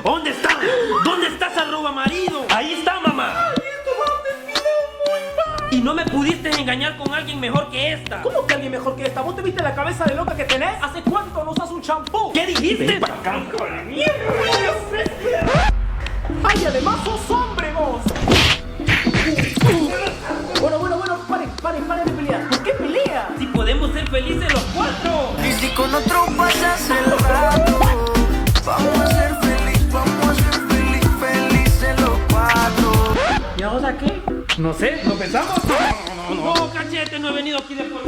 ¿Dónde está? ¿Dónde está esa roba marido? Ahí está, mamá. Ay, esto va a terminar muy mal. Y no me pudiste engañar con alguien mejor que esta. ¿Cómo que alguien mejor que esta? ¿Vos te viste la cabeza de loca que tenés? ¿Hace cuánto no usas un champú? ¿Qué dijiste? Ven para acá, con la mierda. ¡Ay, además sos hombre vos! Bueno, paren de pelear. ¿Por qué pelea? Si podemos ser felices los cuatro. Y si con otro pasas el rato, vamos a ser felices los cuatro. ¿Y ahora qué? No sé, ¿lo pensamos? No, cachete, no he venido aquí de por